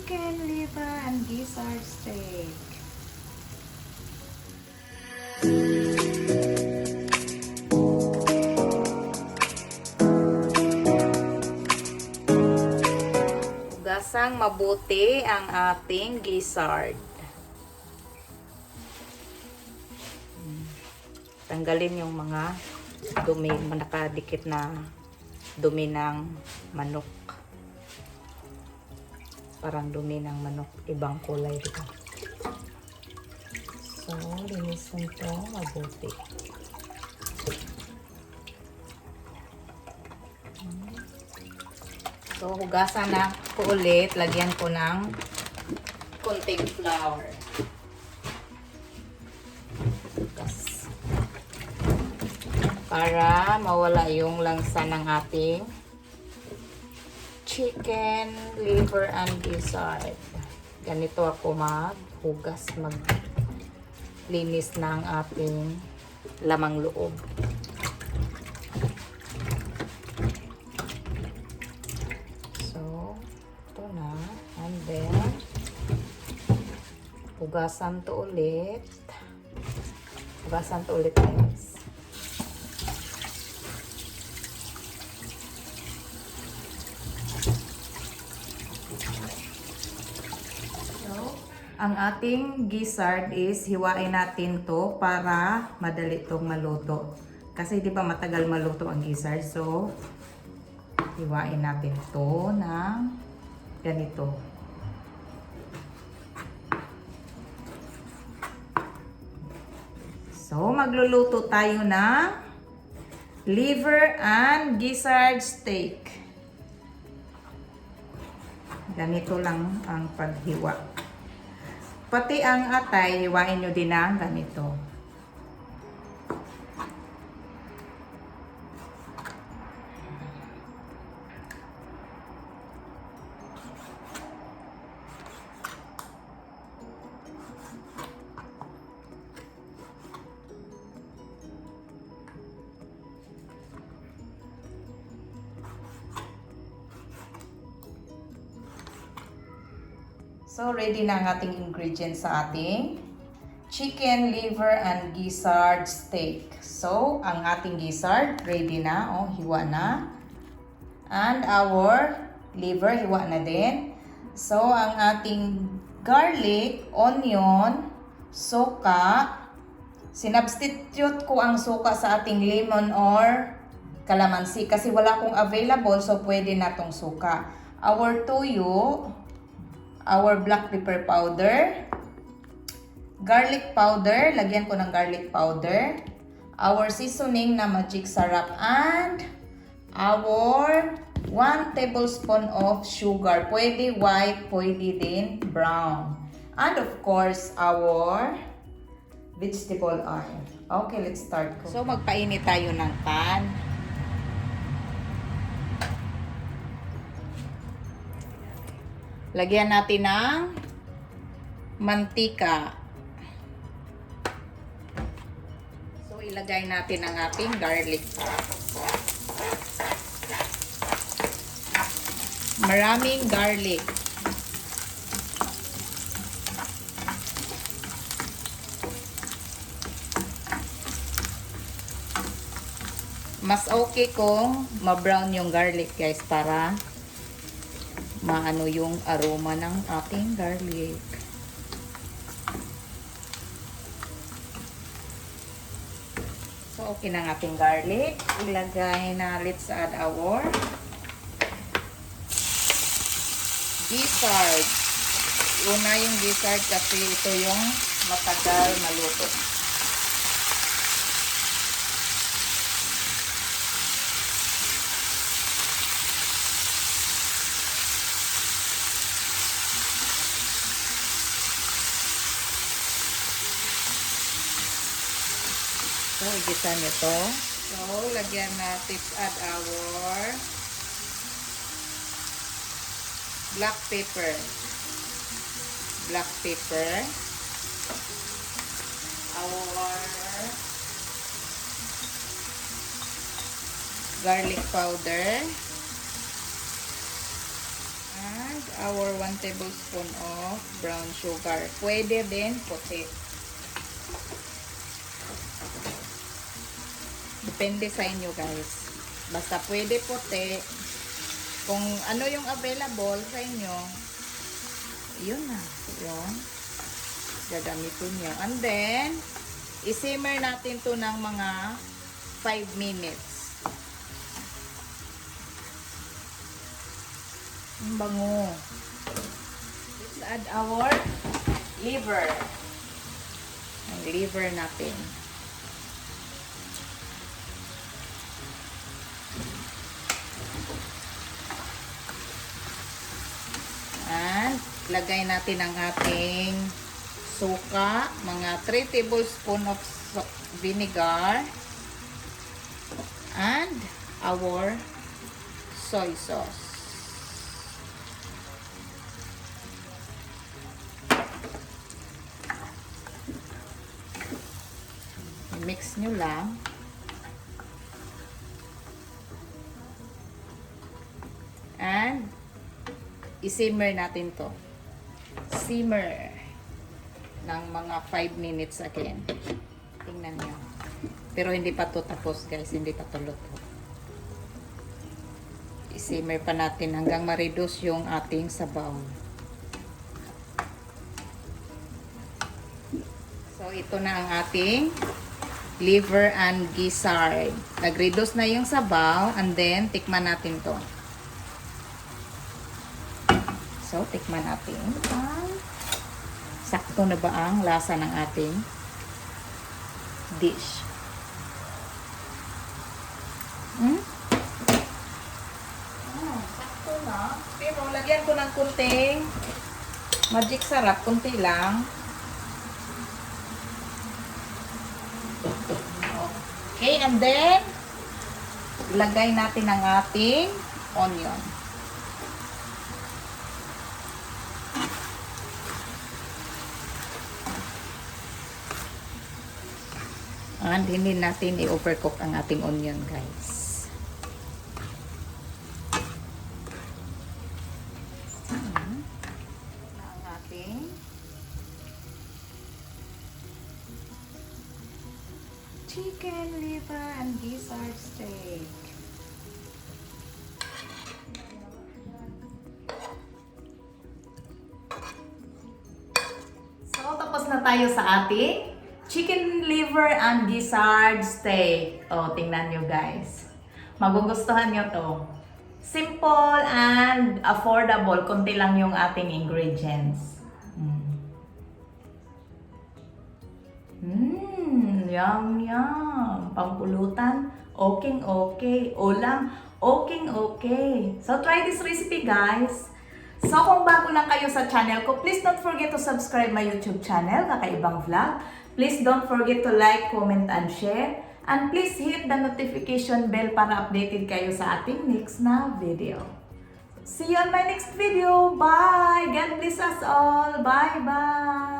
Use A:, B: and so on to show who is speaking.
A: chicken liver and gizzard steak. Hugasang mabuti ang ating gizzard. Tanggalin yung mga dumi, nakadikit na dumi ng manok. Parang dumi ng manok, ibang kulay dito. So, linisin ito mabuti. So, hugasan na ko ulit. Lagyan ko ng konting flour. Hugas. Para mawala yung langsa ng ating chicken, liver, and gizzard. Ganito ako maghugas, maglinis ng ating lamang loob. And then, hugasan to ulit. Hugasan to ulit, guys. So, ang ating gizzard is hiwain natin to para madali itong maluto. Kasi di ba matagal maluto ang gizzard. So, hiwain natin to ng ganito. So, magluluto tayo ng liver and gizzard steak. Ganito lang ang paghiwa. Pati ang atay, hiwain nyo din ng ganito. So, ready na ang ating ingredients sa ating chicken, liver, and gizzard steak. So, ang ating gizzard, ready na. Oh, hiwa na. And our liver, hiwa na din. So, ang ating garlic, onion, suka. Sinubstitute ko ang suka sa ating lemon or kalamansi kasi wala akong available, so pwede na tong suka. Our toyo, our black pepper powder, garlic powder, lagyan ko ng garlic powder, our seasoning na magic sarap, and our 1 tablespoon of sugar. Pwede white, pwede din brown. And of course, our vegetable oil. Okay, let's start. So, magpainit tayo ng pan. Lagyan natin ng mantika. So, ilagay natin ang ating garlic. Maraming garlic. Mas okay kung ma-brown yung garlic, guys, para maano yung aroma ng ating garlic. So, okay na ang ating garlic. Ilagay na, let's add our gizzard. Una yung gizzard kasi ito yung matagal maluto. So, igisa nyo to. So, lagyan natin, add our black pepper. Black pepper. Our garlic powder. And our 1 tablespoon of brown sugar. Pwede din puti. Depende sa inyo guys. Basta pwede puti. Kung ano yung available sa inyo, yun na. Yun. Gagamitin nyo. And then, isimmer natin to ng mga 5 minutes. Ang bango. Let's add our liver. Ang liver natin. And lagay natin ang ating suka, mga 3 tablespoons of vinegar, and our soy sauce. Mix nyo lang. And isimmer natin to. Simmer ng mga 5 minutes again. Tingnan nyo. Pero hindi pa to tapos guys. Hindi pa to luto. Isimmer pa natin hanggang mareduce yung ating sabaw. So ito na ang ating liver and gizzard. Nag-reduce na yung sabaw and then tikman natin to. So, tikman natin. Sakto na ba ang lasa ng ating dish? Sakto na. Pero lagyan ko ng kunting magic sarap. Kunti lang. Okay, and then lagay natin ang ating onion. And hindi natin i-overcook ang ating onion, guys. Ang ating chicken liver and gizzard steak. So, tapos na tayo sa ating chicken liver and gizzard steak. O, tingnan nyo guys. Magugustuhan nyo to. Simple and affordable. Kunti lang yung ating ingredients. Yum, yum. Pampulutan, okay. Ulam, okay. So, try this recipe, guys. So, kung bago lang kayo sa channel ko, please don't forget to subscribe my YouTube channel, Kaka'EVAng Vlog. Please don't forget to like, comment, and share. And please hit the notification bell para updated kayo sa ating next na video. See you on my next video. Bye! God bless us all. Bye-bye!